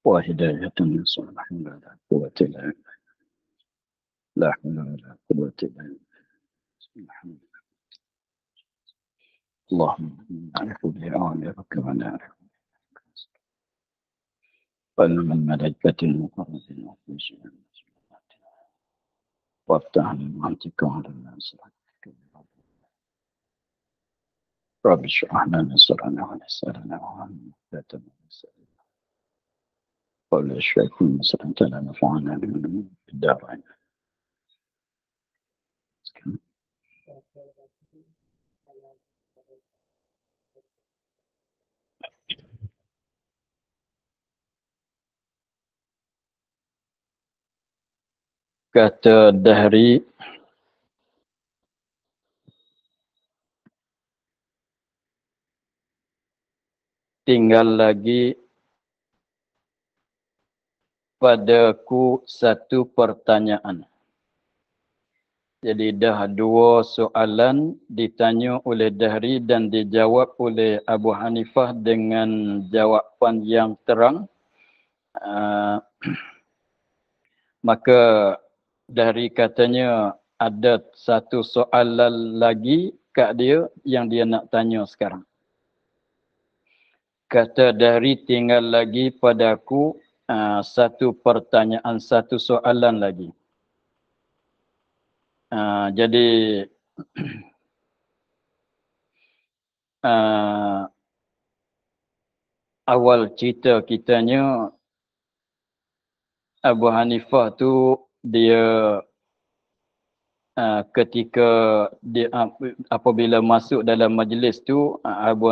وهداية نصوح لا قوة إلا بالله لا حول ولا قوة إلا بالله اللهم نعرف بأوامرك ونعرف ومن الملائكة المقربين وفي وافتح لمعتك على الناس رب اشرح لنا صدرنا ويسرنا وعافيتنا قول الشيخ مسلمة لا نفعنا من الدارين. Kata Dahri, tinggal lagi padaku satu pertanyaan. Jadi dah dua soalan ditanya oleh Dahri dan dijawab oleh Abu Hanifah dengan jawapan yang terang. Maka Dahri katanya ada satu soalan lagi kat dia yang dia nak tanya sekarang. Kata Dahri, tinggal lagi padaku satu pertanyaan, satu soalan lagi. Jadi awal cerita kitanya Abu Hanifah tu dia ketika dia apabila masuk dalam majlis tu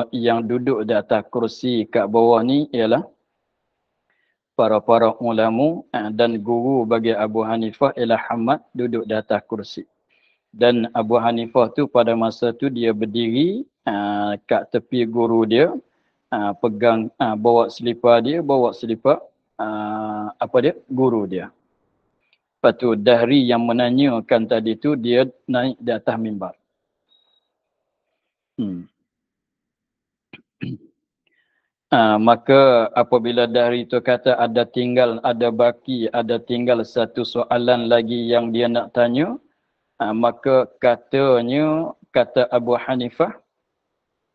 yang duduk di atas kursi kat bawah ni ialah para ulama dan guru bagi Abu Hanifah ialah Ahmad duduk di atas kursi. Dan Abu Hanifah tu pada masa tu dia berdiri kat tepi guru dia, pegang bawa selipar guru dia. Lepas tu Dahri yang menanyakan tadi tu dia naik di atas mimbar. Maka apabila Dahri tu kata ada tinggal satu soalan lagi yang dia nak tanya, maka kata Abu Hanifah,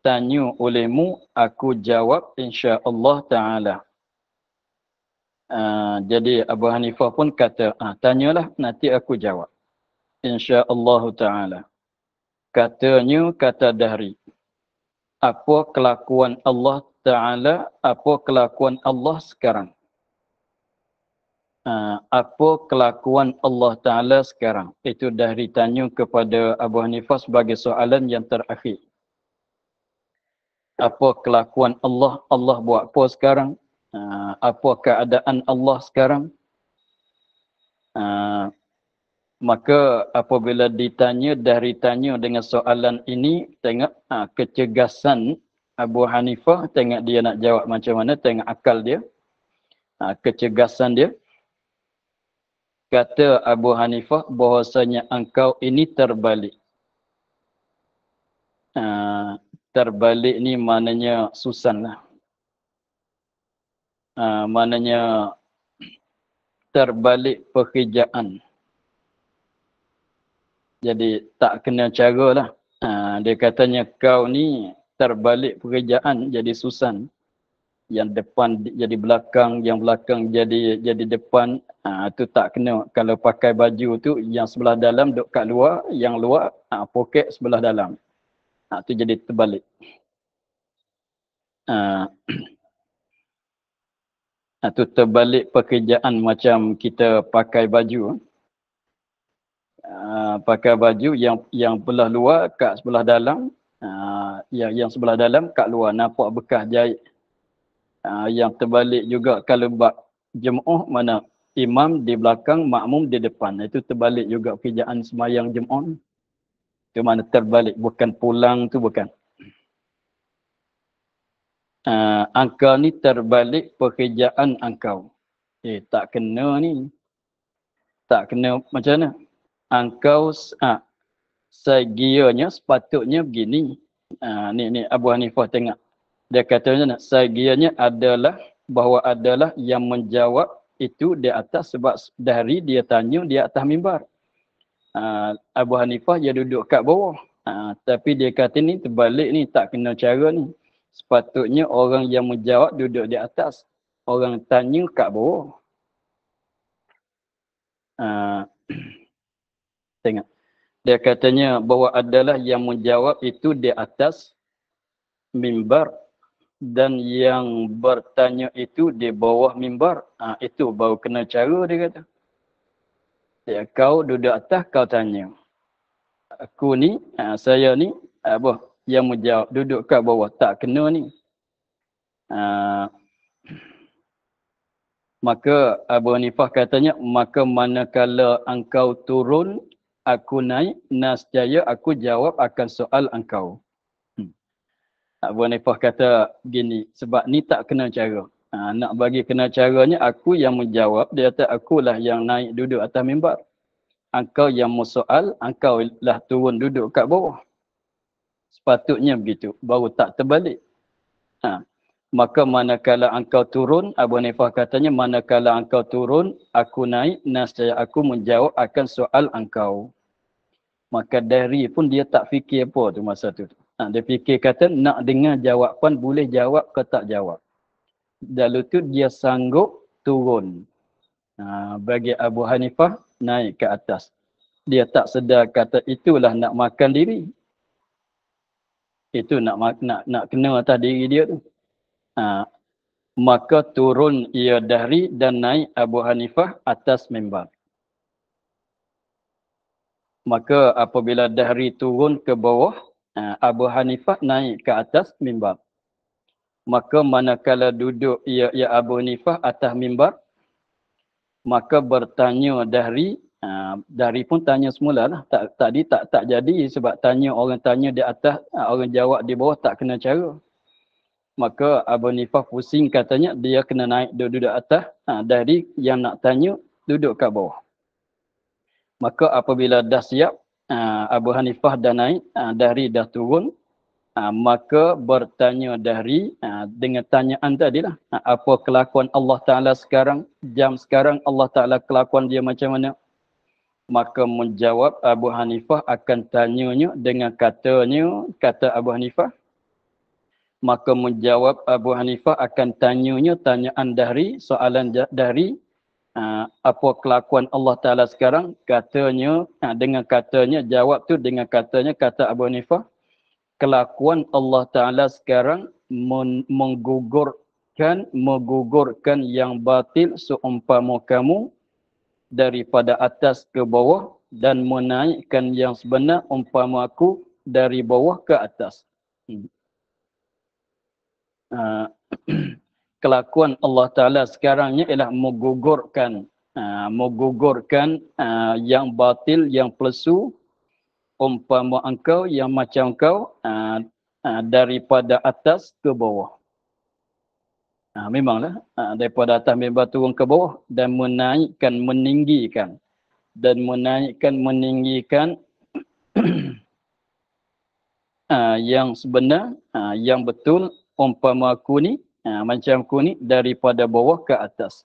tanya olehmu, aku jawab insya-Allah Ta'ala. Jadi Abu Hanifah pun kata, tanyalah nanti aku jawab. InsyaAllah Ta'ala. Kata Dahri, apa kelakuan Allah Ta'ala, apa kelakuan Allah sekarang? Apa kelakuan Allah Ta'ala sekarang? Itu Dahri tanya kepada Abu Hanifah sebagai soalan yang terakhir. Apa kelakuan Allah? Allah buat apa sekarang? Apa keadaan Allah sekarang? Maka apabila Dahri tanya dengan soalan ini, tengok kecergasan Abu Hanifah, tengok dia nak jawab macam mana, tengok akal dia, kecergasan dia. Kata Abu Hanifah bahwasanya engkau ini terbalik. Terbalik ni maknanya susan lah. Maknanya terbalik pekerjaan. Jadi tak kena cara lah. Dia katanya kau ni terbalik pekerjaan jadi susan. Yang depan jadi belakang, yang belakang jadi depan. Tu tak kena. Kalau pakai baju tu yang sebelah dalam duduk kat luar, yang luar poket sebelah dalam. Tu jadi terbalik. Tu terbalik pekerjaan macam kita pakai baju. Pakai baju yang belah luar kat sebelah dalam, yang sebelah dalam kat luar nampak bekas jahit. Yang terbalik juga kalau bab jemaah, mana imam di belakang, makmum di depan. Itu terbalik juga pekerjaan sembahyang jemaah. Itu mana terbalik, bukan pulang tu bukan. Engkau ni terbalik pekerjaan engkau. Tak kena ni. Tak kena macam mana? Engkau segianya sepatutnya begini. Ni Abu Hanifah tengok. Dia katanya segianya adalah bahawa adalah yang menjawab itu di atas sebab dari dia tanya di atas mimbar. Abu Hanifah dia duduk kat bawah. Tapi dia kata ni terbalik ni, tak kena cara ni. Sepatutnya orang yang menjawab duduk di atas. Orang tanya kat bawah. Tengok. Dia katanya bahawa adalah yang menjawab itu di atas mimbar dan yang bertanya itu di bawah mimbar. Itu baru kena cara dia kata. Ya, kau duduk atas, kau tanya. Aku ni, saya ni, apa yang menjawab duduk kat bawah, tak kena ni. Maka Abu Hanifah katanya, maka manakala engkau turun, aku naik, nascaya aku jawab akan soal engkau. Abu Hanifah kata gini, sebab ni tak kena cara. Nak bagi kena caranya, aku yang menjawab, dia kata akulah yang naik duduk atas mimbar. Engkau yang mensoal, engkau lah turun duduk kat bawah. Sepatutnya begitu, baru tak terbalik. Maka manakala engkau turun, Abu Hanifah katanya, manakala engkau turun, aku naik, nascaya aku menjawab akan soal engkau. Maka dari pun dia tak fikir apa tu masa tu. Dia fikir kata nak dengar jawapan, boleh jawab ke tak jawab. Lalu tu dia sanggup turun. Bagi Abu Hanifah naik ke atas. Dia tak sedar kata itulah nak makan diri. Itu nak kena atas diri dia tu. Maka turun ia dari dan naik Abu Hanifah atas mimbar. Maka apabila dahri turun ke bawah, Abu Hanifah naik ke atas mimbar. Maka manakala duduk ia Abu Hanifah atas mimbar, maka bertanya dahri, dahri pun tanya semula lah. Tadi tak jadi sebab tanya orang tanya di atas, orang jawab di bawah tak kena cara. Maka Abu Hanifah pusing katanya dia kena naik duduk atas, dahri yang nak tanya duduk kat bawah. Maka apabila dah siap, Abu Hanifah dah naik, dahri dah turun, maka bertanya dahri dengan tanyaan tadilah. Apa kelakuan Allah Ta'ala sekarang, jam sekarang Allah Ta'ala kelakuan dia macam mana? Maka menjawab Abu Hanifah akan tanyanya dengan katanya, kata Abu Hanifah. Maka menjawab Abu Hanifah akan tanyanya tanyaan dahri, soalan dahri. Apa kelakuan Allah Ta'ala sekarang, katanya, dengan katanya, jawab tu dengan katanya, kata Abu Hanifah, kelakuan Allah Ta'ala sekarang menggugurkan yang batil seumpama kamu daripada atas ke bawah dan menaikkan yang sebenar umpama aku dari bawah ke atas. Kelakuan Allah Ta'ala sekarangnya ialah menggugurkan yang batil, yang palsu, umpama engkau yang macam engkau daripada atas ke bawah. Memanglah daripada atas mimbar turun ke bawah dan menaikkan, meninggikan yang sebenar, yang betul umpama aku ni, macam aku ni daripada bawah ke atas.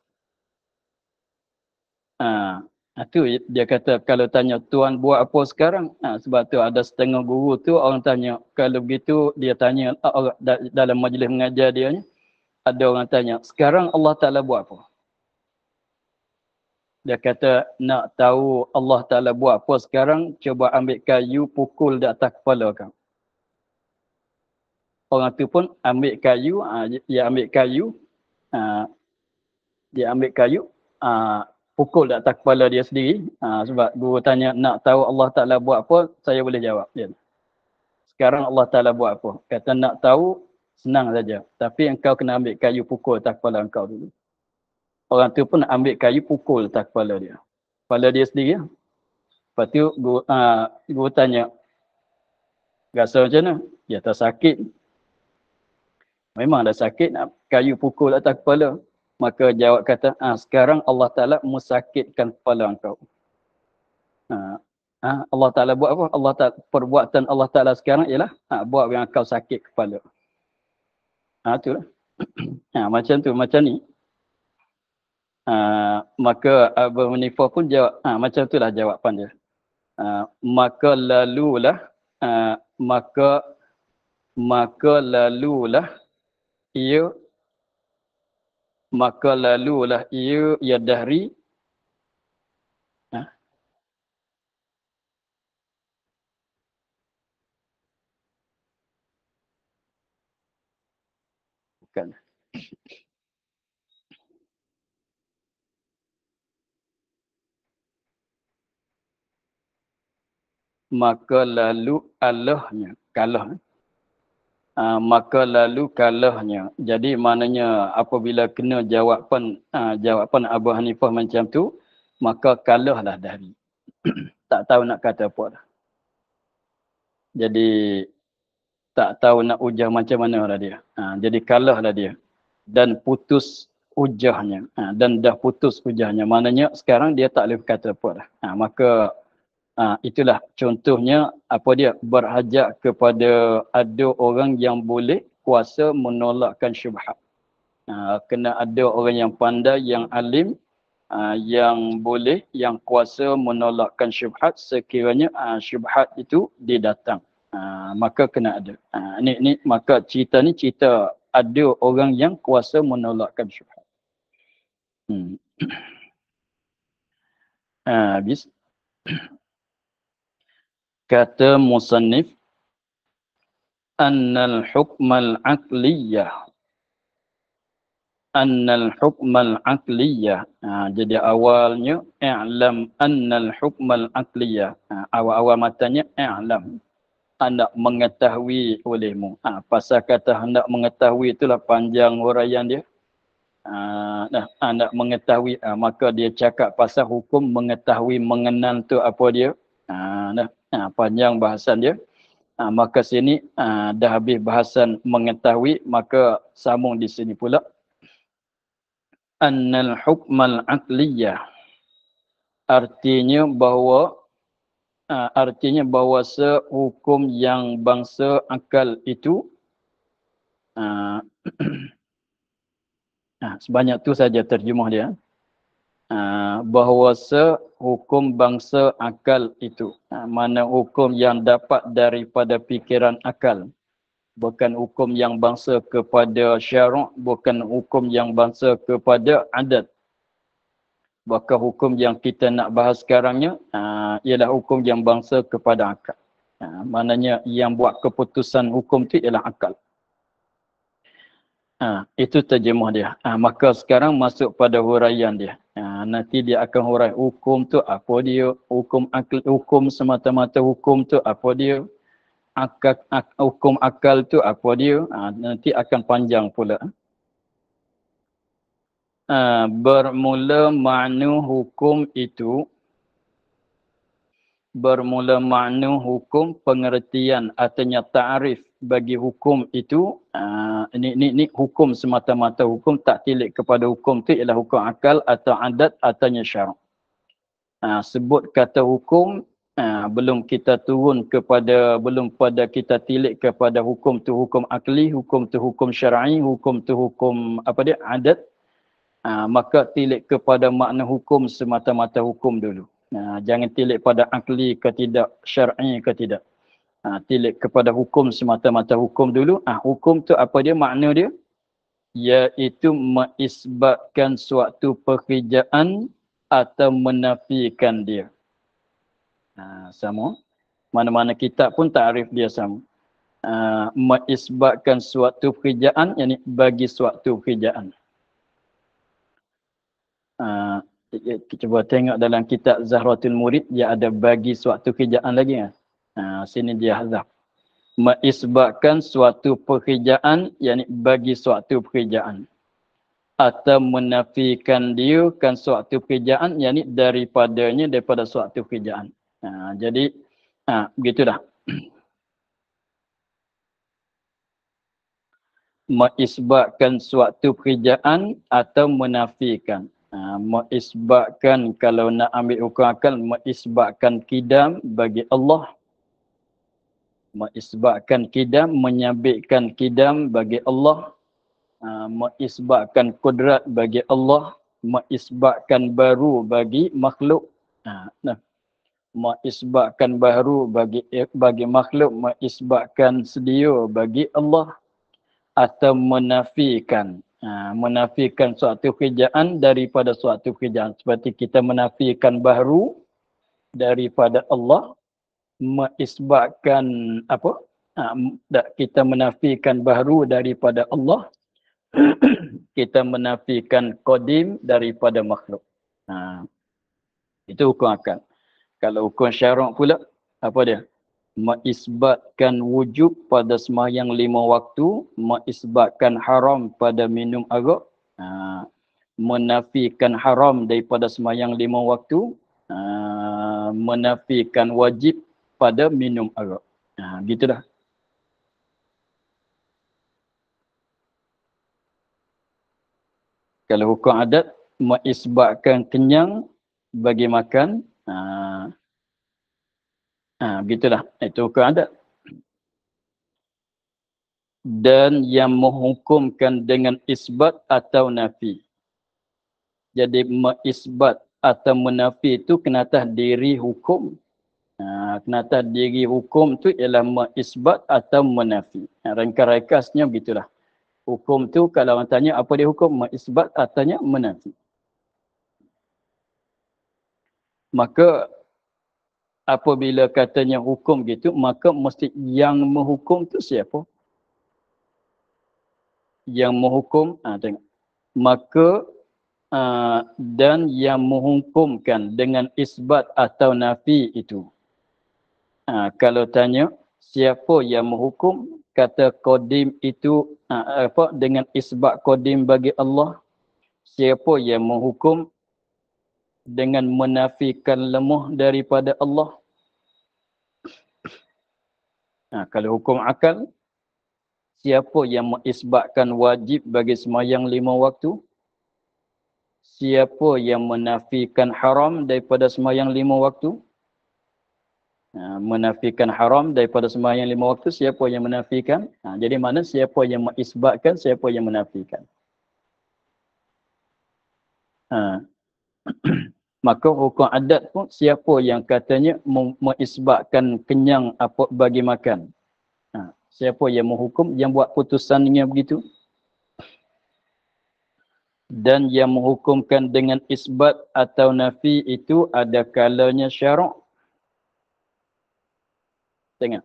Itu dia kata kalau tanya tuan buat apa sekarang, sebab tu ada setengah guru tu orang tanya, kalau begitu dia tanya dalam majlis mengajar dia ni, ada orang tanya sekarang Allah Ta'ala buat apa? Dia kata nak tahu Allah Ta'ala buat apa sekarang, cuba ambil kayu pukul di atas kepala kau. Orang tu pun ambil kayu, dia ambil kayu, pukul di atas kepala dia sendiri. Sebab guru tanya nak tahu Allah Ta'ala buat apa, saya boleh jawab. Sekarang Allah Ta'ala buat apa? Kata nak tahu, senang saja. Tapi engkau kena ambil kayu pukul atas kepala engkau dulu. Orang tu pun ambil kayu pukul atas kepala dia. Kepala dia sendiri. Lepas tu guru tanya, rasa macam mana? Dia tak sakit. Memang dah sakit nak kayu pukul atas kepala. Maka jawab kata, sekarang Allah Ta'ala mesakitkan kepala engkau. Allah Ta'ala buat apa? Perbuatan Allah Ta'ala sekarang ialah buat yang kau sakit kepala. Itulah. Macam tu, macam ni. Maka Abu Hanifah pun jawab, macam itulah jawapan dia. Maka lalulah ia ya dahri bukan. Maka lalu alahnya kalah. Maka lalu kalahnya. Jadi maknanya apabila kena jawapan Abu Hanifah macam tu, maka kalahlah dahri. Tak tahu nak kata apa dah. Jadi tak tahu nak hujah macam mana lah dia. Jadi kalahlah dia. Dan putus hujahnya. Dan dah putus hujahnya. Maknanya sekarang dia tak boleh kata apa dah. Maka itulah contohnya apa dia berhajat kepada ada orang yang boleh kuasa menolakkan syubhat. Kena ada orang yang pandai, yang alim, yang boleh, yang kuasa menolakkan syubhat sekiranya syubhat itu didatang. Maka kena ada. Ni maka cerita ni cerita ada orang yang kuasa menolakkan syubhat. Habis. Kata musannif, annal hukmal aqliyah. Jadi awalnya i'lam annal hukmal aqliyah. Awal matanya i'lam, hendak mengetahui olehmu. Pasal kata hendak mengetahui itulah panjang huraian dia. Hendak mengetahui, maka dia cakap pasal hukum mengetahui, mengenal tu apa dia. Panjang bahasan dia. Maka sini dah habis bahasan mengetahui, maka sambung di sini pula. Annal hukmal aqliyah. Artinya bahawa sehukum yang bangsa akal itu sebanyak tu saja terjemah dia. Bahawa sehukum bangsa akal itu, mana hukum yang dapat daripada fikiran akal, bukan hukum yang bangsa kepada syarak, bukan hukum yang bangsa kepada adat. Bahkan hukum yang kita nak bahas sekarangnya ialah hukum yang bangsa kepada akal. Maknanya yang buat keputusan hukum tu ialah akal. Itu terjemah dia. Maka sekarang masuk pada huraian dia. Nanti dia akan hurai hukum tu apa dia, hukum akal, hukum semata-mata hukum tu apa dia, hukum akal tu apa dia. Nanti akan panjang pula. Bermula makna hukum itu, bermula makna hukum, pengertian artinya ta'rif bagi hukum itu. Ini hukum semata-mata hukum, tak tilik kepada hukum tu ialah hukum akal atau adat ataunya syarak. Sebut kata hukum, belum kita turun kepada, belum pada kita tilik kepada hukum tu hukum akli, hukum tu hukum syar'i, hukum tu hukum apa dia, adat. Maka tilik kepada makna hukum semata-mata hukum dulu. Jangan tilik pada akli ke tidak, syar'i ke tidak. Tilik kepada hukum semata-mata hukum dulu. Hukum tu apa dia, makna dia? Iaitu mengisbatkan suatu pekerjaan atau menafikan dia. Sama. Mana-mana kitab pun takrif dia sama. Mengisbatkan suatu pekerjaan, yakni bagi suatu pekerjaan. Cuba tengok dalam kitab Zahratul Murid, dia ada bagi suatu kerjaan lagi. Sini dia hazaf. Mengisbatkan suatu pekerjaan, yakni bagi suatu pekerjaan. Atau menafikan dia kan suatu pekerjaan, yakni daripada suatu pekerjaan. Jadi begitu dah. Mengisbatkan suatu pekerjaan atau menafikan. Mengisbatkan, kalau nak ambil hukum akal, mengisbatkan kidam bagi Allah. Mengisbatkan kidam, menyabitkan kidam bagi Allah. mengisbatkan kudrat bagi Allah, mengisbatkan baru bagi makhluk. Nah, mengisbatkan baru bagi makhluk, mengisbatkan sedia bagi Allah, atau menafikan suatu kerjaan daripada suatu kerjaan, seperti kita menafikan baru daripada Allah, mengisbatkan apa? Kita menafikan baru daripada Allah, kita menafikan qadim daripada makhluk. Itu hukum akal. Kalau hukum syarak pula, apa dia? Mengisbatkan wujub pada sembahyang 5 waktu, mengisbatkan haram pada minum arak, menafikan haram daripada sembahyang 5 waktu, menafikan wajib pada minum arak. Gitulah. Kalau hukum adat, mengisbatkan kenyang bagi makan. Begitulah. Itu hukum adat. Dan yang menghukumkan dengan isbat atau nafi. Jadi mengisbat atau menafi itu kena atas diri hukum. Kena atas diri hukum tu ialah mengisbat atau menafi. Ringkas-ringkasnya begitulah. Hukum tu kalau orang tanya apa dia hukum, mengisbat atau menafi. Maka apabila katanya hukum gitu, maka mesti yang menghukum tu siapa? Yang menghukum, tengok. Maka dan yang menghukumkan dengan isbat atau nafi itu. Kalau tanya siapa yang menghukum, kata qadim itu dengan isbat qadim bagi Allah. Siapa yang menghukum dengan menafikan lemah daripada Allah. Kalau hukum akal, siapa yang mengisbatkan wajib bagi sembahyang 5 waktu? Siapa yang menafikan haram daripada sembahyang 5 waktu? Menafikan haram daripada sembahyang 5 waktu, siapa yang menafikan? Jadi mana siapa yang mengisbatkan, siapa yang menafikan? Maka hukum adat pun siapa yang katanya mengisbatkan kenyang apa bagi makan. Siapa yang menghukum, yang buat putusannya begitu. Dan yang menghukumkan dengan isbat atau nafi itu ada kalanya syarak. Tengok.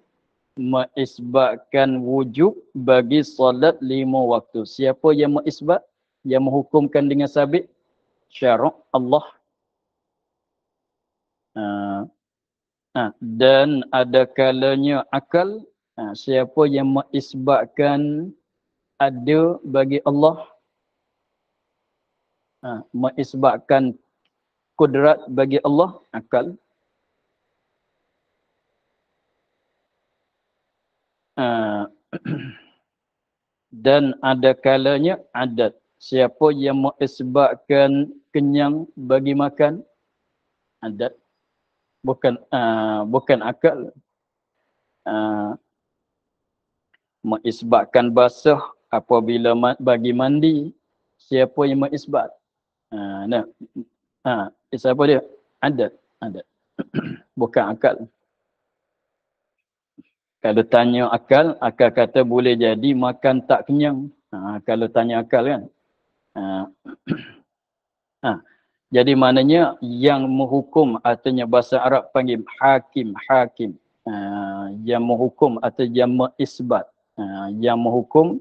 Mengisbatkan wujub bagi solat 5 waktu. Siapa yang mengisbat? Yang menghukumkan dengan sabit? Syarak Allah. Dan ada kalanya akal. Siapa yang mengisbatkan ada bagi Allah, mengisbatkan kudrat bagi Allah, akal. Dan ada kalanya adat. Siapa yang mengisbatkan kenyang bagi makan, adat. Bukan akal. Mengisbatkan basah apabila bagi mandi. Siapa yang mengisbat? Siapa dia? Adat. Bukan akal. Kalau tanya akal, akal kata boleh jadi makan tak kenyang. Kalau tanya akal kan. Jadi maknanya yang menghukum, artinya bahasa Arab panggil hakim. Yang menghukum atau yang mengisbat. Yang menghukum.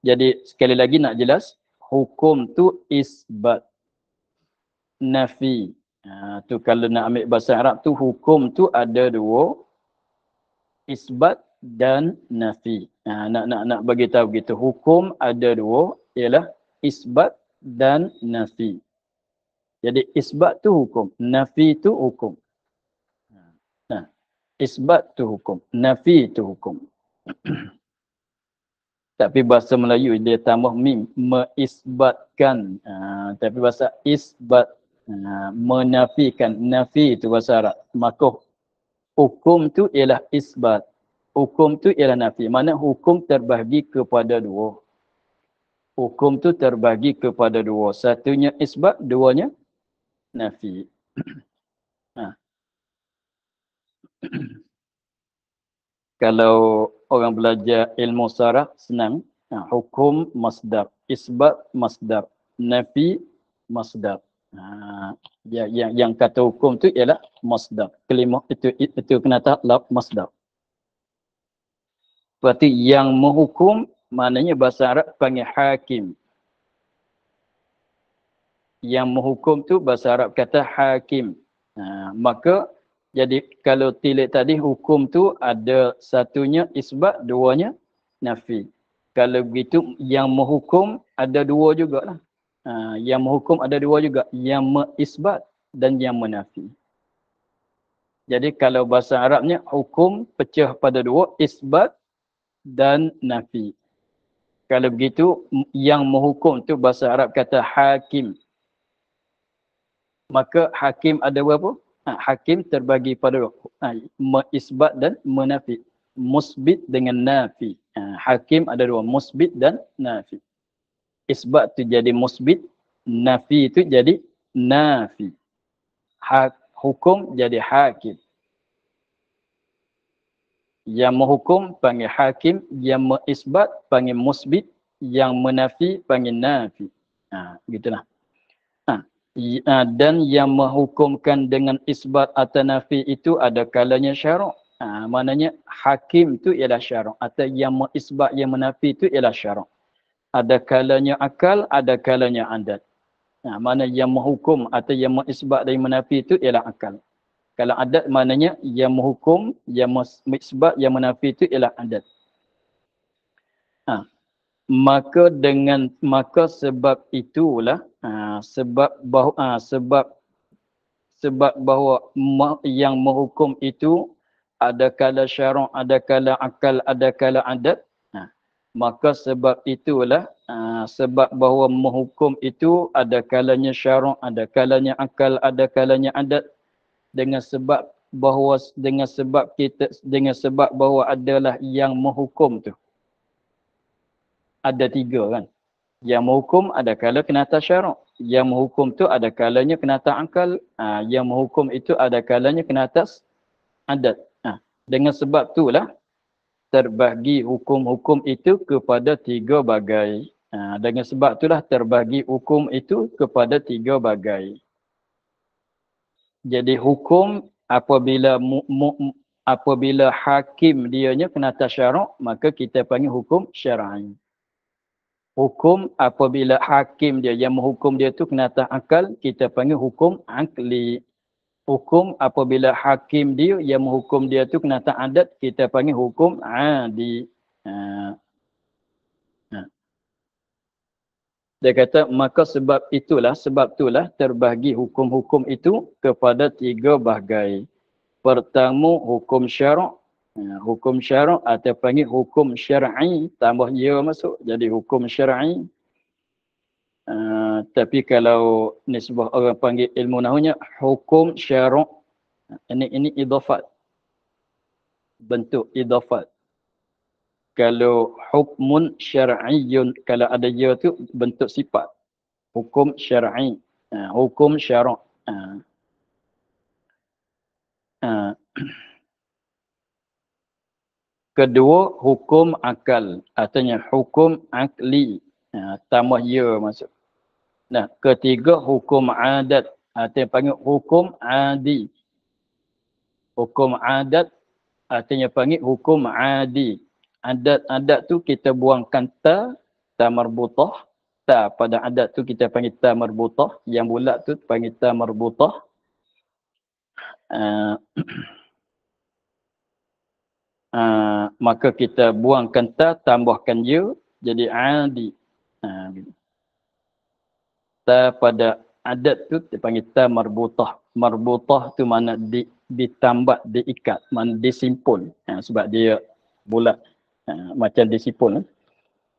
Jadi sekali lagi nak jelas, hukum tu isbat. Nafi. Tu kalau nak ambil bahasa Arab tu, hukum tu ada dua. Isbat dan nafi. Nak bagi tahu gitu. Hukum ada dua, ialah isbat dan nafi. Jadi isbat tu hukum, nafi tu hukum. Isbat tu hukum, nafi tu hukum. Tapi bahasa Melayu dia tambah mim, mengisbatkan. Tapi bahasa isbat, menafikan. Nafi itu bahasa Arab. Maka hukum tu ialah isbat. Hukum tu ialah nafi. Mana hukum terbahagi kepada dua. Hukum tu terbagi kepada dua. Satunya isbat, duanya nafi. Ha. Kalau orang belajar ilmu saraf senang. Hukum masdar, isbat masdar, nafi masdar. Yang kata hukum tu ialah masdar. Kalimah itu kena tahu masdar. Berarti yang menghukum maknanya bahasa Arab panggil hakim. Yang menghukum tu bahasa Arab kata hakim. Maka jadi kalau tilik tadi hukum tu ada satunya isbat, duanya nafi. Kalau begitu yang menghukum ada dua jugalah. Yang menghukum ada dua juga, yang mengisbat dan yang menafi. Jadi kalau bahasa Arabnya hukum pecah pada dua, isbat dan nafi. Kalau begitu yang menghukum tu bahasa Arab kata hakim. Maka hakim ada berapa? Hakim terbagi pada mengisbat dan menafi. Musbit dengan nafi. Hakim ada dua, musbit dan nafi. Isbat tu jadi musbit, nafi tu jadi nafi. Hukum jadi hakim. Yang menghukum panggil hakim, yang mengisbat panggil musbit, yang menafi panggil nafi. Gitulah. Dan yang menghukumkan dengan isbat atau nafi itu ada kalanya syarak. Maknanya hakim tu ialah syarak, atau yang mengisbat yang menafi itu ialah syarak. Ada kalanya akal, ada kalanya adat. Mana yang menghukum atau yang mengisbat dan menafi itu ialah akal. Kalau adat maknanya yang menghukum, yang mengisbat, yang menafi itu ialah adat. Maka sebab itulah sebab bahawa yang menghukum itu ada kala syarak, ada kala akal, ada kala adat. Maka sebab itulah sebab bahawa menghukum itu ada kalanya syarak, ada kalanya akal, ada kalanya adat, dengan sebab bahawa adalah yang menghukum tu. Ada tiga kan. Yang menghukum ada kala kena atas syarak. Yang menghukum tu ada kalanya kena atas akal. Yang menghukum itu ada kalanya kena atas adat. Dengan sebab itulah terbagi hukum-hukum itu kepada tiga bagai. Dengan sebab itulah terbagi hukum itu kepada tiga bagai. Jadi hukum apabila hakim dianya kena atas syarak, maka kita panggil hukum syar'i. Hukum apabila hakim dia yang menghukum dia tu kena atas akal, kita panggil hukum akli. Hukum apabila hakim dia yang menghukum dia tu kena atas adat, kita panggil hukum adi. Dia kata maka sebab itulah terbagi hukum-hukum itu kepada tiga bahagian. Pertama hukum syarak. Hukum syarak atau panggil hukum syar'i, tambah ya masuk jadi hukum syar'i. Tapi kalau nisbah orang panggil ilmu nahwunya hukum syarak, ini idafat, bentuk idafat. Kalau hukmun syar'iyyun, kalau ada ya tu bentuk sifat. Hukum syar'i, hukum syarak. Kedua hukum akal, artinya hukum akli, tambah ya masuk. Nah, ketiga hukum adat, artinya panggil hukum adi. Hukum adat artinya panggil hukum adi. Adat tu kita buangkan ta marbutah. Ta pada adat tu kita panggil ta marbutah. Yang bulat tu panggil ta marbutah. Maka kita buangkan ta, tambahkan ya, jadi adi. Ta pada adat tu dipanggil ta marbutah. Marbutah tu mana ditambah, diikat, mana disimpul. Sebab dia bulat, macam disimpul.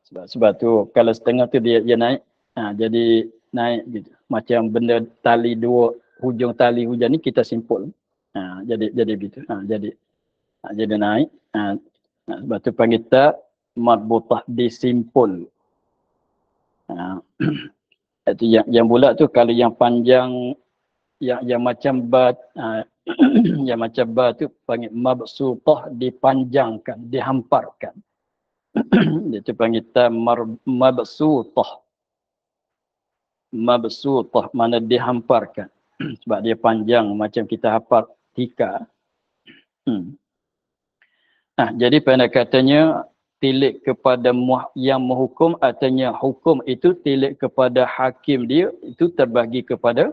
Sebab tu kalau setengah tu dia naik, jadi naik gitu. Macam benda tali dua, hujung tali hujan ni kita simpul. Jadi gitu. Jadi naik. Sebab tu panggil ta marbutah, disimpul. Ha. Itu yang bulat tu, kalau yang panjang, yang macam bat, yang macam bat tu panggil mabsutah, dipanjangkan, dihamparkan. Dia tu panggil mabsutah. Mabsutah mana dihamparkan. Sebab dia panjang macam kita hafal tika. Nah, jadi pada katanya tilik kepada yang menghukum, artinya hukum itu tilik kepada hakim dia, itu terbagi kepada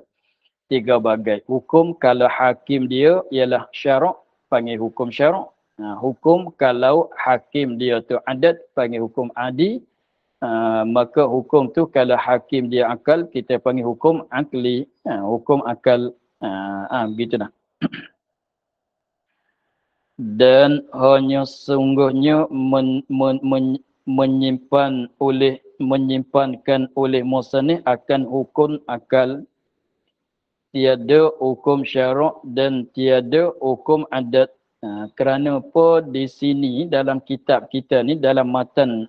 3 bagai. Hukum kalau hakim dia ialah syarak, panggil hukum syarak. Hukum kalau hakim dia tu adat, panggil hukum adi. Maka hukum tu kalau hakim dia akal, kita panggil hukum akli. Hukum akal, begitulah. Dan hanya sungguhnya menyimpankan oleh musannif akan hukum akal, tiada hukum syarak dan tiada hukum adat. Kerana apa di sini dalam kitab kita ni, dalam matan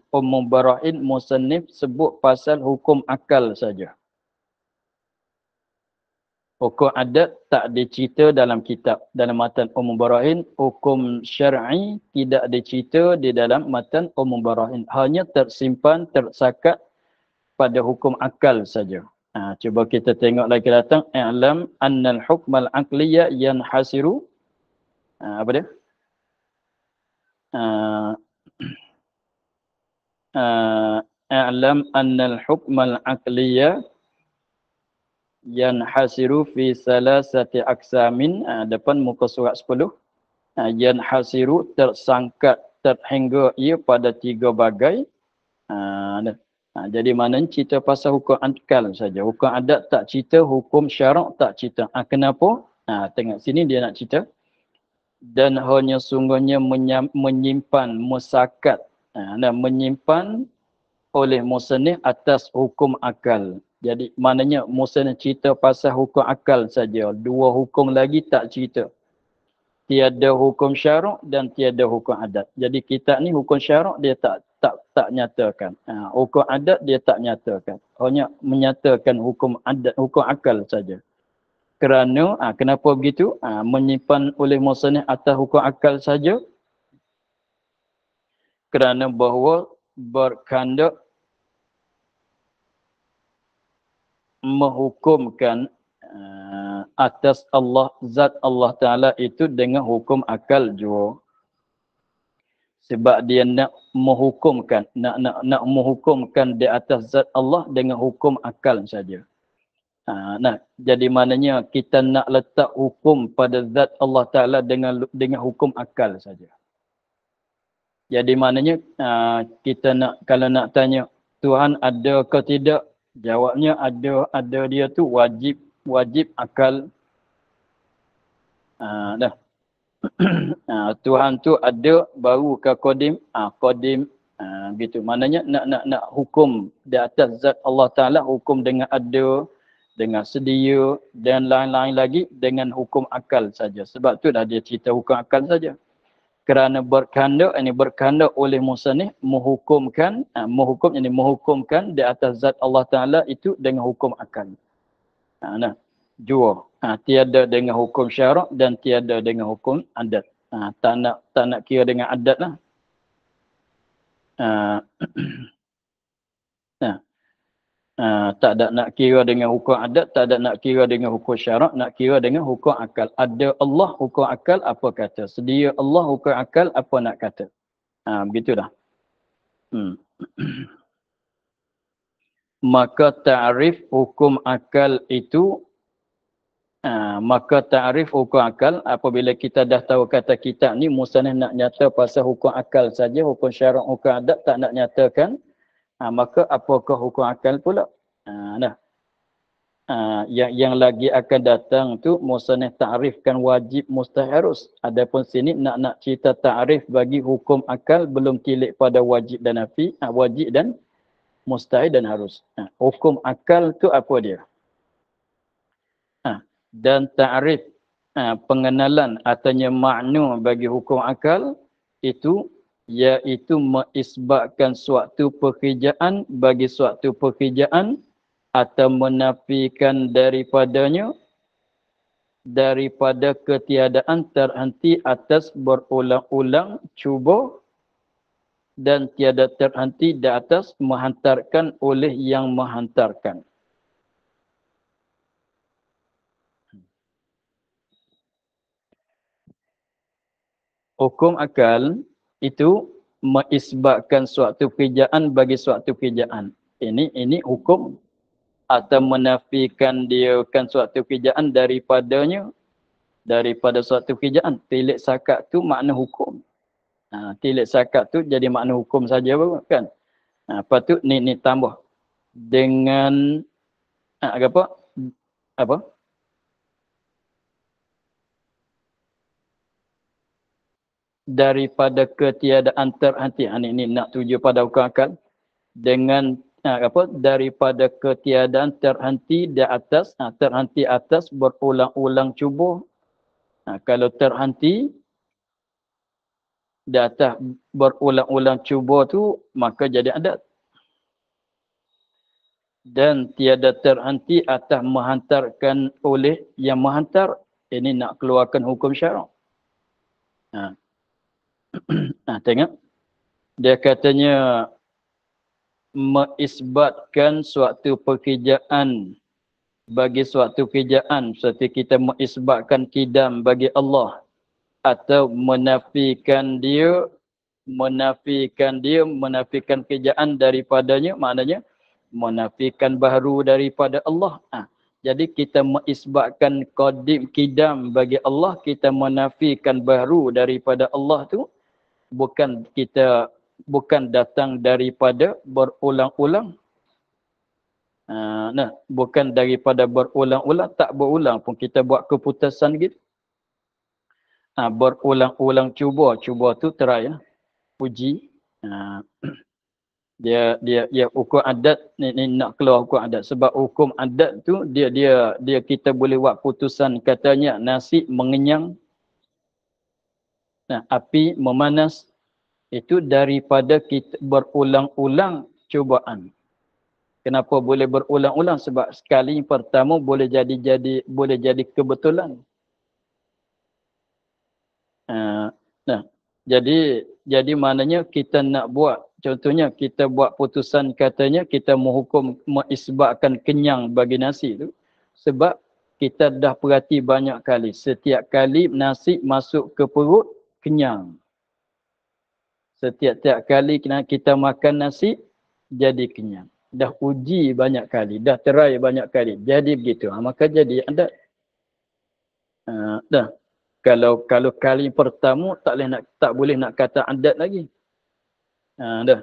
Barahin, musannif sebut pasal hukum akal saja. Hukum adat tak dicerita dalam kitab, dalam matan Barahin. Hukum syar'i tidak dicerita di dalam matan Barahin. Hanya tersimpan, tersakat pada hukum akal saja. Cuba kita tengok lagi datang. I'lam annal hukmal aqliya yanhasiru. Apa dia? I'lam annal hukmal aqliya yanhasiru fi salasati aqsamin. Depan muka surat 10. Yanhasiru tersangkat, terhingga ia pada 3 bagai. Jadi maknanya cerita pasal hukum akal saja. Hukum adat tak cerita, hukum syarak tak cerita. Kenapa? Tengok sini dia nak cerita. Dan hanya sungguhnya menyimpan, musakat, dan menyimpan oleh musannif atas hukum akal. Jadi maknanya musannif cerita pasal hukum akal saja. 2 hukum lagi tak cerita. Tiada hukum syarak dan tiada hukum adat. Jadi kitab ni hukum syarak dia tak nyatakan. Hukum adat dia tak nyatakan. Hanya menyatakan hukum adat, hukum akal saja. Kerana kenapa begitu? Menyimpan oleh musannif atas hukum akal saja. Kerana bahawa berkandak menghukumkan atas Allah, zat Allah Ta'ala itu dengan hukum akal juga. Sebab dia nak menghukumkan, nak menghukumkan di atas zat Allah dengan hukum akal saja. Jadi maknanya kita nak letak hukum pada zat Allah Ta'ala dengan hukum akal saja. Jadi maknanya kita nak, kalau nak tanya Tuhan ada ke tidak, jawabnya ada dia tu wajib akal. Tuhan tu ada baru ke qadim, qadim, gitu. Maknanya nak hukum di atas zat Allah Ta'ala, hukum dengan ada, dengan sedia dan lain-lain lagi dengan hukum akal saja. Sebab tu dah dia cerita hukum akal saja. Kerana berkandak oleh musannif menghukumkan, menghukumkan di atas zat Allah Ta'ala itu dengan hukum akal. Jua. Tiada dengan hukum syarak dan tiada dengan hukum adat. Tak nak kira dengan adat lah. Tak ada nak kira dengan hukum adat, tak ada nak kira dengan hukum syarak, nak kira dengan hukum akal. Ada Allah hukum akal, apa kata? Sedia Allah hukum akal, apa nak kata? Begitu dah. Maka ta'rif hukum akal itu, apabila kita dah tahu kata kitab ni, musannif nak nyata pasal hukum akal saja, hukum syarak, hukum adat tak nak nyatakan. Maka apakah hukum akal pula? Yang lagi akan datang tu musannif ta'rifkan wajib, mustahil, harus. Adapun sini nak cerita ta'rif bagi hukum akal, belum tilik pada wajib dan nafi, wajib dan mustahil dan harus. Hukum akal tu apa dia? Dan ta'rif, pengenalan, artinya makna bagi hukum akal itu iaitu mengisbatkan suatu pekerjaan bagi suatu pekerjaan atau menafikan daripadanya daripada ketiadaan terhenti atas berulang-ulang cuba dan tiada terhenti di atas menghantarkan oleh yang menghantarkan. Hukum akal itu mengisbatkan suatu pekerjaan bagi suatu pekerjaan. Ini hukum atau menafikan dia kan suatu pekerjaan daripada suatu pekerjaan. Tilik sakat tu makna hukum. Tilik sakat tu jadi makna hukum saja kan. Lepas tu ni tambah dengan apa? Daripada ketiadaan terhenti. Ini nak tuju pada hukum akal dengan daripada ketiadaan terhenti di atas terhenti atas berulang-ulang cuba. Kalau terhenti di atas berulang-ulang cuba tu maka jadi adat. Dan tiada terhenti atas menghantarkan oleh yang menghantar. Ini nak keluarkan hukum syarak. Tengok. Dia katanya mengisbatkan suatu pekerjaan bagi suatu pekerjaan seperti kita mengisbatkan kidam bagi Allah atau menafikan kerjaan daripadanya, maknanya menafikan baharu daripada Allah. Jadi kita mengisbatkan qadim kidam bagi Allah, kita menafikan baharu daripada Allah tu bukan datang daripada berulang-ulang. Bukan daripada berulang-ulang, tak berulang pun kita buat keputusan gitu. Berulang-ulang cuba tu try uji. Dia hukum adat ni nak keluar hukum adat sebab hukum adat tu dia kita boleh buat putusan katanya nasi mengenyang, api memanas, itu daripada kita berulang-ulang cubaan. Kenapa boleh berulang-ulang? Sebab sekali pertama boleh jadi kebetulan. Jadi maknanya kita nak buat, contohnya kita buat putusan katanya kita mengisbatkan kenyang bagi nasi tu sebab kita dah perhati banyak kali setiap kali nasi masuk ke perut kenyang. Setiap kali kita makan nasi jadi kenyang. Dah uji banyak kali, dah try banyak kali. Jadi begitu. Maka jadi adat. Dah. Kalau kali pertama tak boleh nak kata adat lagi. Dah.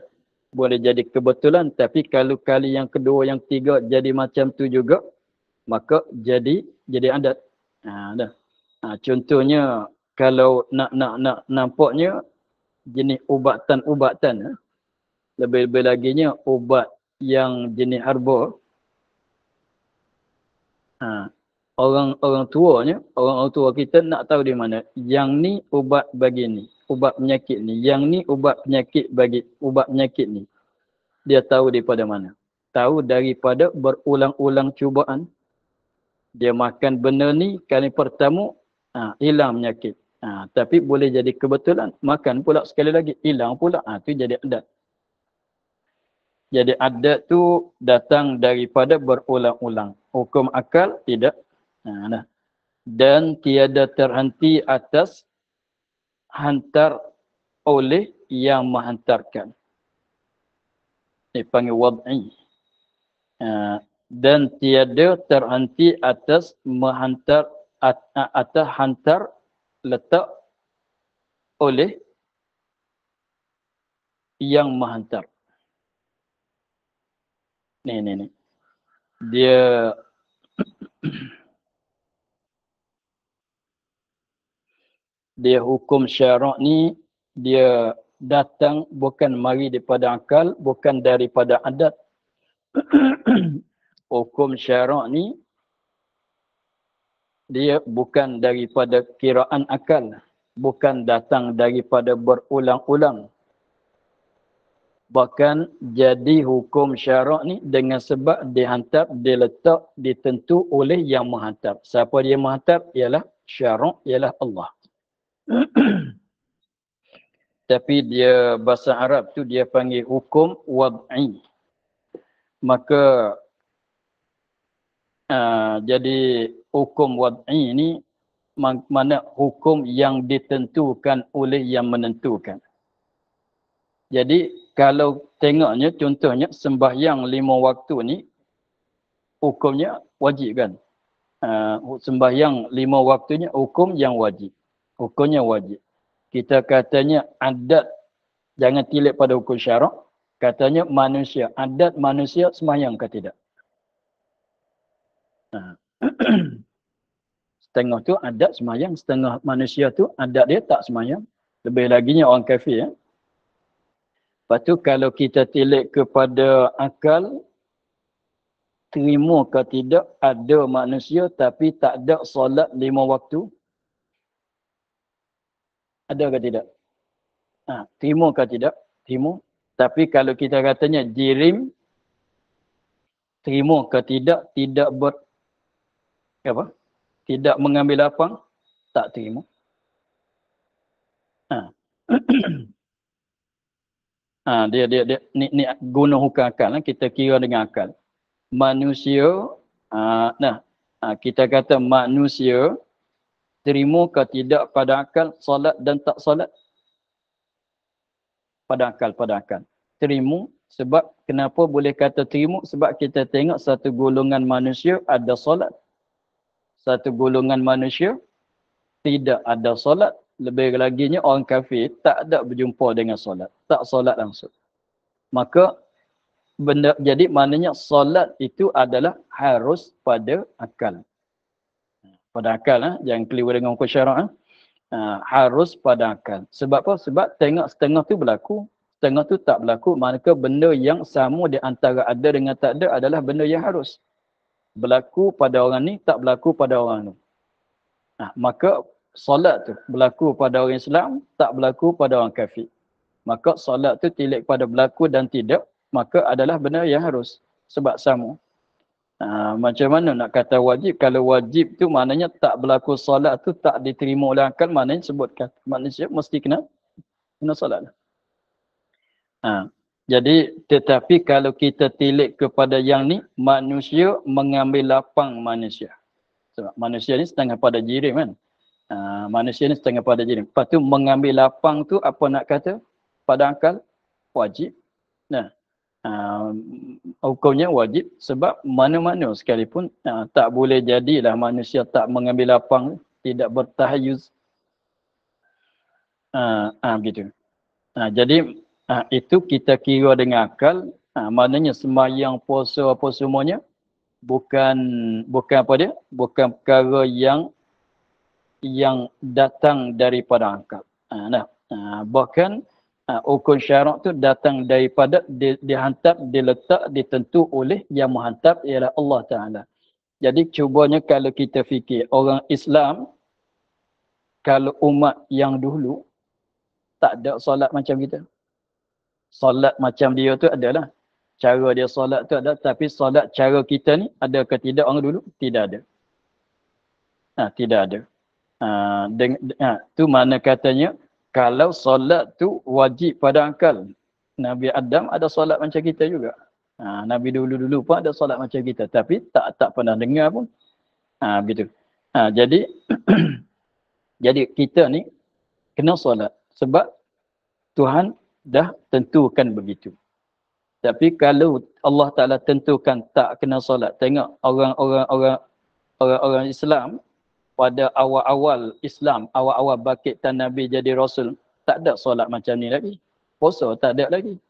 Boleh jadi kebetulan, tapi kalau kali yang kedua, yang ketiga jadi macam tu juga, maka jadi adat. Dah. Contohnya kalau nak nampaknya jenis ubatan-ubatan, lebih-lebih laginya ubat yang jenis herba, orang tua kita nak tahu di mana yang ni ubat bagi ni, ubat penyakit ni, yang ni ubat penyakit bagi ubat penyakit ni, dia tahu daripada mana? Tahu daripada berulang-ulang cubaan. Dia makan benda ni kali pertama hilang penyakit. Tapi boleh jadi kebetulan makan pula sekali lagi hilang pula. Tu jadi adat. Jadi adat tu datang daripada berulang-ulang. Hukum akal tidak. Dan tiada terhenti atas hantar oleh yang menghantarkan. Ini panggil wad'i. Dan tiada terhenti atas menghantar atau hantar letak oleh yang menghantar. Ni. Dia hukum syarak ni dia datang bukan mari daripada akal, bukan daripada adat. Hukum syarak ni dia bukan daripada kiraan akal, bukan datang daripada berulang-ulang, Bahkan jadi hukum syarak ni dengan sebab dihantar, diletak, ditentu oleh yang menghantar. Siapa dia menghantar? Ialah syarak, ialah Allah. Tapi dia bahasa Arab tu dia panggil hukum wad'i. Maka jadi hukum wad'i ni mana hukum yang ditentukan oleh yang menentukan. Jadi kalau tengoknya contohnya sembahyang 5 waktu ni hukumnya wajib kan? Sembahyang 5 waktunya hukum yang wajib. Hukumnya wajib. Kita katanya adat, jangan tilik pada hukum syarak. Katanya manusia, adat manusia sembahyang ke tidak? Setengah tu adat sembahyang, setengah manusia tu adat dia tak sembahyang. Lebih laginya orang kafir ya. Lepas tu kalau kita tilik kepada akal, terima ke tidak ada manusia tapi tak ada solat 5 waktu? Ada ke tidak? Terima ke tidak? Terima. Tapi kalau kita katanya jirim, terima ke tidak? Tidak tidak mengambil lapang? Tak terima. Dia ni guna hukum akal. Kita kira dengan akal. Manusia, kita kata manusia terima ke tidak pada akal solat dan tak solat? Pada akal. Terima sebab kenapa boleh kata terima? Sebab kita tengok satu golongan manusia ada solat. Satu golongan manusia tidak ada solat. Lebih laginya orang kafir tak ada berjumpa dengan solat. Tak solat langsung. Maka jadi maknanya solat itu adalah harus pada akal. Pada akal, jangan keliru dengan hukum syarak. Harus pada akal. Sebab apa? Sebab tengok setengah tu berlaku, setengah tu tak berlaku. Maka benda yang sama di antara ada dengan tak ada adalah benda yang harus. Berlaku pada orang ni, tak berlaku pada orang ni. Maka solat tu berlaku pada orang Islam, tak berlaku pada orang kafir. Maka solat tu tilik pada berlaku dan tidak, maka adalah benda yang harus. Sebab sama. Macam mana nak kata wajib? Kalau wajib tu maknanya tak berlaku solat tu tak diterima oleh akal, maknanya sebutkan manusia mesti kena solat. Jadi tetapi kalau kita tilik kepada yang ni, manusia mengambil lapang manusia. Sebab manusia ni setengah pada jirim kan. Manusia ni setengah pada jirim. Lepas tu mengambil lapang tu apa nak kata? Pada akal wajib. Hukumnya wajib sebab mana-mana sekalipun tak boleh jadilah manusia tak mengambil lapang, tidak bertahayuz. Begitu. Jadi itu kita kira dengan akal. Maknanya sembahyang, puasa apa semuanya bukan apa dia? Bukan perkara yang datang daripada akal. Bahkan hukum syarak tu datang daripada dihantar, diletak, ditentu oleh yang menghantar ialah Allah Ta'ala. Jadi cubanya kalau kita fikir orang Islam, kalau umat yang dulu tak ada solat macam kita. Solat macam dia tu adalah cara dia solat tu ada, tapi solat cara kita ni ada ke tidak orang dulu? Tidak ada. Tidak ada. Tu mana katanya kalau solat tu wajib pada akal. Nabi Adam ada solat macam kita juga. Nabi dulu-dulu pun ada solat macam kita. Tapi tak pernah dengar pun. Begitu. Jadi jadi kita ni kena solat. Sebab Tuhan dah tentukan begitu. Tapi kalau Allah Ta'ala tentukan tak kena solat. Tengok orang Islam pada awal-awal Islam, awal-awal bangkitan Nabi jadi Rasul, tak ada solat macam ni lagi. Puasa tak ada lagi.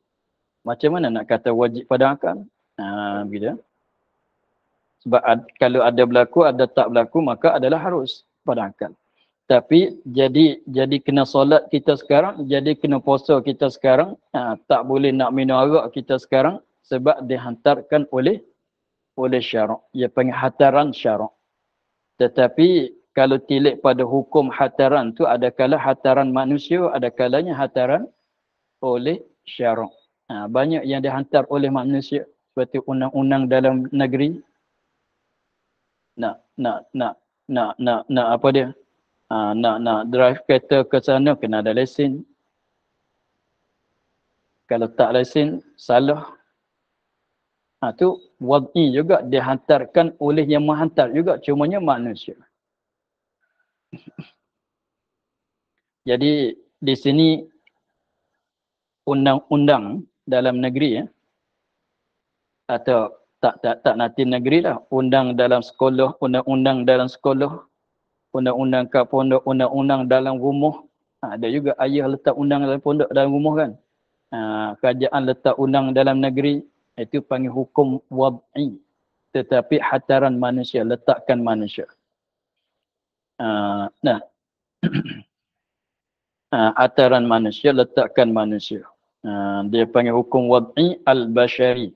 Macam mana nak kata wajib pada akal? Begitu. Sebab kalau ada berlaku, ada tak berlaku, maka adalah harus pada akal. Tapi jadi kena solat kita sekarang, jadi kena puasa kita sekarang, tak boleh nak minum arak kita sekarang sebab dihantarkan oleh syarak. Ia panggil hataran syarak. Tetapi kalau tilik pada hukum hataran tu ada kala hataran manusia, ada kalanya hataran oleh syarak. Banyak yang dihantar oleh manusia seperti undang-undang dalam negeri. Nak apa dia? Nak drive kereta ke sana kena ada lesen. Kalau tak lesen, salah. Tu wad'i juga dihantarkan oleh yang menghantar juga, cumanya manusia. Jadi di sini undang-undang dalam negeri atau tak nanti negeri lah, undang dalam sekolah, undang-undang dalam sekolah, undang-undang kat pondok, undang-undang dalam rumah. Ada juga ayah letak undang dalam pondok dalam rumah kan. Kerajaan letak undang dalam negeri, itu panggil hukum wad'i. Tetapi hataran manusia, letakkan manusia. Hataran manusia, letakkan manusia. Dia panggil hukum wad'i al-bashari.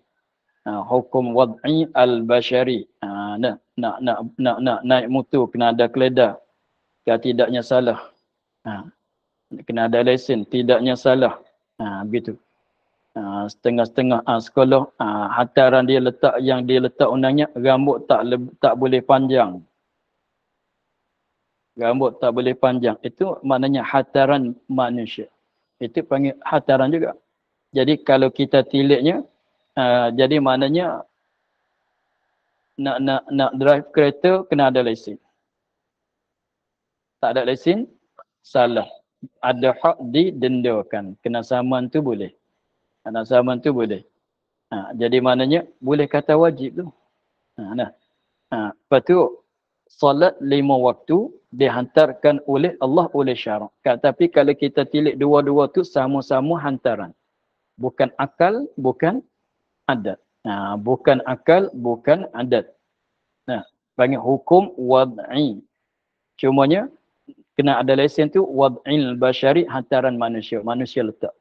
Hukum wad'i al-bashari. Nak naik motor kena ada keledar. Tidaknya salah. Kena ada lesen, tidaknya salah. Begitu. Setengah-setengah sekolah, hataran dia letak, yang dia letak undangnya, rambut tak boleh panjang. Rambut tak boleh panjang. Itu maknanya hataran manusia. Itu panggil hataran juga. Jadi kalau kita tiliknya, jadi maknanya nak drive kereta kena ada lesen. Tak ada lesen, salah. Ada hak didendakan. Kena saman tu boleh. Kena saman tu boleh. Jadi maknanya boleh kata wajib tu. Lepas tu solat 5 waktu dihantarkan oleh Allah oleh syarak. Tapi kalau kita tilik dua-dua tu sama-sama hantaran. Bukan akal, bukan adat. Bukan akal, bukan adat. Panggil hukum wad'i. Cumanya kena ada lesen tu wad'il bashari, hantaran manusia. Manusia letak.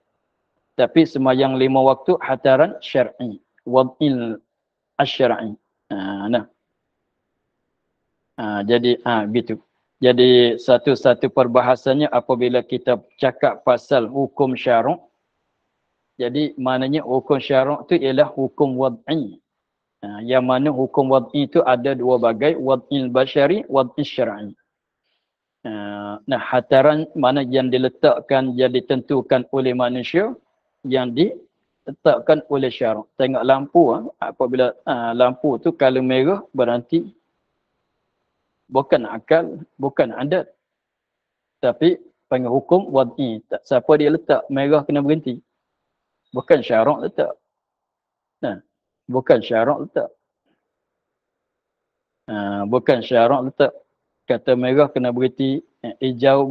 Tapi semayang 5 waktu hantaran syar'i. Wad'il asyar'i. Jadi gitu. Jadi satu-satu perbahasannya apabila kita cakap pasal hukum syarak, jadi maknanya hukum syarak tu ialah hukum wad'i. Yang mana hukum wad'i itu ada dua bagai, wad'il bashari, wad'il syar'i. Hataran mana yang diletakkan, yang ditentukan oleh manusia, yang diletakkan oleh syarak. Tengok lampu, apabila lampu tu kalau merah berhenti. Bukan akal, bukan adat. Tapi panggil hukum wad'i. Siapa dia letak merah kena berhenti. Bukan syarak letak. Bukan syarak letak. Bukan syarak letak. Kata merah kena berhenti, hijau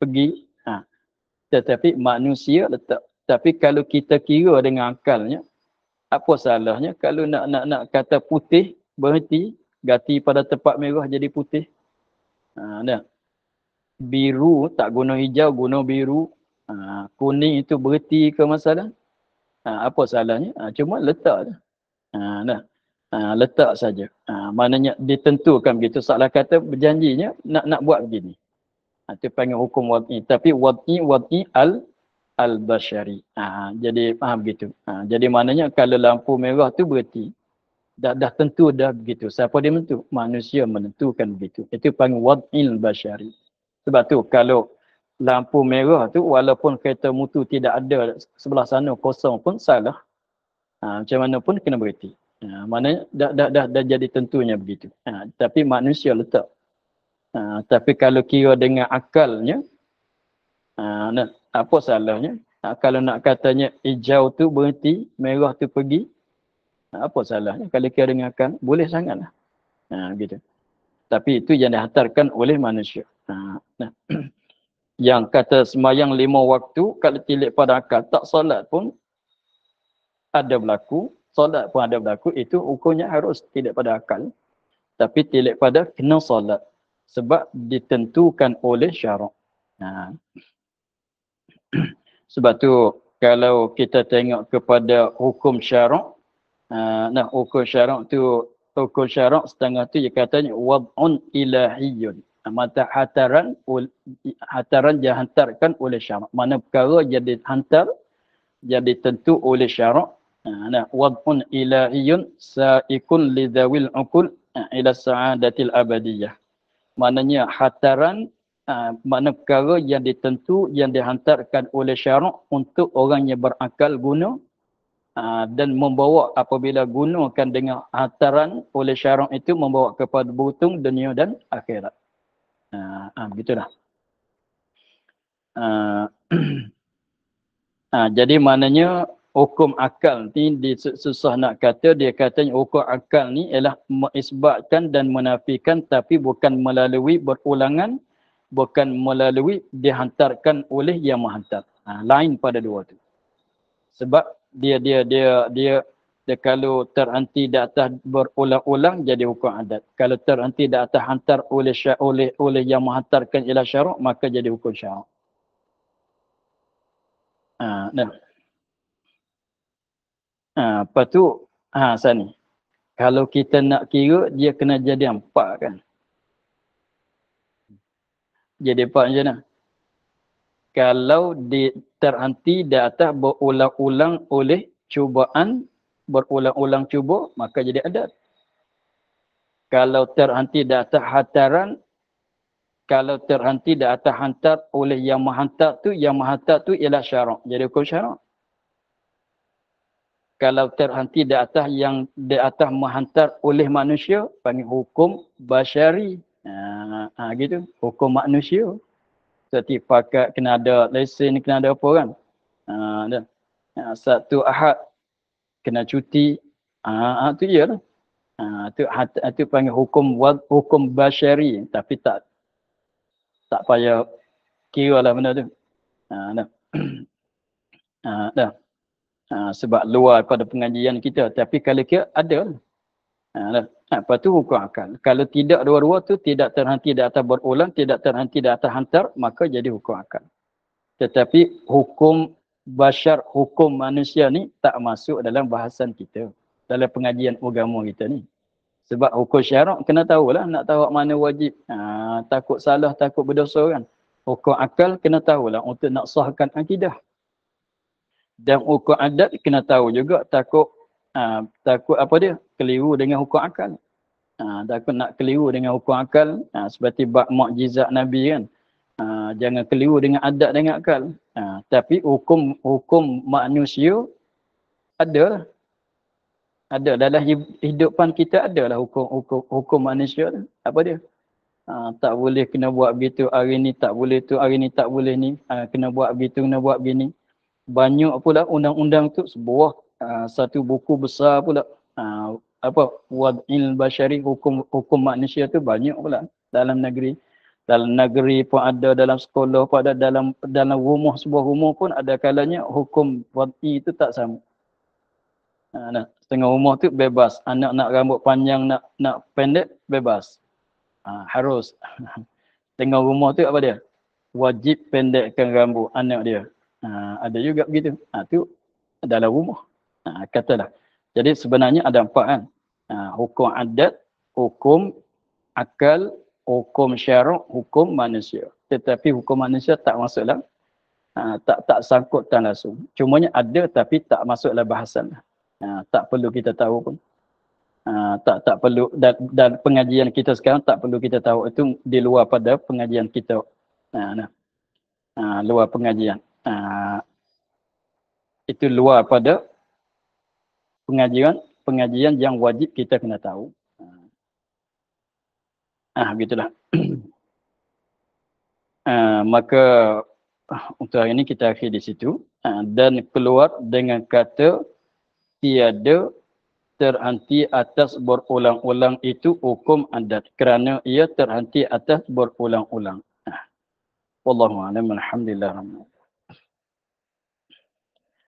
pergi. Tetapi manusia letak. Tapi kalau kita kira dengan akalnya, apa salahnya kalau nak kata putih berhenti, ganti pada tempat merah jadi putih. Biru tak guna hijau, guna biru. Kuning itu berhenti ke masalah? Apa salahnya? Cuma letak. Letak saja. Maknanya ditentukan begitu. Salah kata berjanjinya nak buat begini. Itu panggil hukum wad'i. Tapi wad'i al-bashari. Jadi faham begitu. Jadi maknanya kalau lampu merah tu berhenti. Dah tentu dah begitu. Siapa dia menentu? Manusia menentukan begitu. Itu panggil wad'il bashari. Sebab tu kalau lampu merah tu walaupun kereta mutu tidak ada sebelah sana kosong pun salah. Macam mana pun kena berhenti. Maknanya dah jadi tentunya begitu. Tapi manusia letak. Tapi kalau kira dengan akalnya, apa salahnya? Kalau nak katanya hijau tu berhenti, merah tu pergi, apa salahnya? Kalau kira dengan akal, boleh sangatlah. Gitu. Tapi itu yang dihantarkan oleh manusia. Yang kata semayang 5 waktu, kalau tilik pada akal, tak solat pun ada berlaku. Solat pun ada berlaku, itu hukumnya harus tilik pada akal. Tapi tilik pada kena solat. Sebab ditentukan oleh syarak. Sebab tu kalau kita tengok kepada hukum syarak, hukum syarak tu, hukum syarak setengah tu dia katanya wad'un ilahiyun. Mata hataran dihantarkan oleh syarak. Mana perkara jadi hantar jadi tentu oleh syarak. Nah, wad'un ilahiyun sa'ikun lidzawil uqul ila sa'adatil abadiyah. Maknanya hantaran, makna perkara yang ditentu, yang dihantarkan oleh syarak untuk orang yang berakal guna, dan membawa, apabila gunakan dengan hantaran oleh syarak itu, membawa kepada beruntung dunia dan akhirat. Begitulah. Jadi maknanya hukum akal ni susah nak kata. Dia katanya hukum akal ni ialah mengisbatkan dan menafikan, tapi bukan melalui berulangan, bukan melalui dihantarkan oleh yang menghantar. Lain pada dua tu. Sebab dia kalau terhenti di atas berulang-ulang jadi hukum adat. Kalau terhenti di atas hantar oleh yang menghantarkan ialah syarak, maka jadi hukum syarak. Lepas tu, Sani, kalau kita nak kira, dia kena jadi 4 kan. Jadi 4 macam mana? Kalau terhenti di atas berulang-ulang oleh cubaan, berulang-ulang cuba, maka jadi adat. Kalau terhenti di atas hantaran, kalau terhenti di atas hantar oleh yang menghantar tu ialah syarak. Jadi hukum syarak. Kalau terhenti di atas menghantar oleh manusia, panggil hukum basyari. Gitu, hukum manusia. Seperti pakat kena ada lesen, kena ada apa kan. Satu Ahad kena cuti. Tu je lah. Tu panggil hukum basyari. Tapi tak payah kira lah benda tu. Dah. Sebab luar pada pengajian kita. Tapi kalau kira ada lah. Lepas tu hukum akal. Kalau tidak dua-dua tu tidak terhenti di atas berulang, tidak terhenti di atas hantar, maka jadi hukum akal. Tetapi hukum basyar, hukum manusia ni tak masuk dalam bahasan kita. Dalam pengajian agama kita ni. Sebab hukum syarak kena tahulah, nak tahu mana wajib. Takut salah, takut berdosa kan. Hukum akal kena tahulah untuk nak sahkan akidah. Dan hukum adat kena tahu juga, takut apa dia? Keliru dengan hukum akal. Takut nak keliru dengan hukum akal, seperti bab mukjizat Nabi kan. Jangan keliru dengan adat dengan akal. Tapi hukum manusia ada dalam hidupan kita, adalah hukum manusia. Apa dia? Tak boleh kena buat begitu hari ni, tak boleh tu hari ni, tak boleh ni, kena buat begitu, kena buat begini. Banyak pula undang-undang tu, sebuah satu buku besar pula. Wad'il basyari, hukum manusia tu banyak pula dalam negeri. Dalam negeri pun ada, dalam sekolah pun ada, dalam rumah, sebuah rumah pun ada kalanya hukum wad'i itu tak sama. Setengah rumah tu bebas, anak nak rambut panjang, nak pendek, bebas. Harus. Setengah rumah tu apa dia? Wajib pendekkan rambut anak dia. Ada juga begitu. Tu dalam rumah. Katalah. Jadi sebenarnya ada 4 kan. Hukum adat, hukum akal, hukum syarak, hukum manusia. Tetapi hukum manusia tak masuklah. Tak sangkut tan langsung. Cumanya ada tapi tak masuklah bahasan. Tak perlu kita tahu pun. Tak perlu, dan pengajian kita sekarang tak perlu kita tahu. Itu di luar pada pengajian kita. Luar pengajian. Itu luar pada pengajian yang wajib kita kena tahu. Begitulah. Maka untuk hari ini kita akhir di situ. Dan keluar dengan kata tiada terhenti atas berulang-ulang itu hukum adat. Kerana ia terhenti atas berulang-ulang. Wallahu a'lam. Alhamdulillah.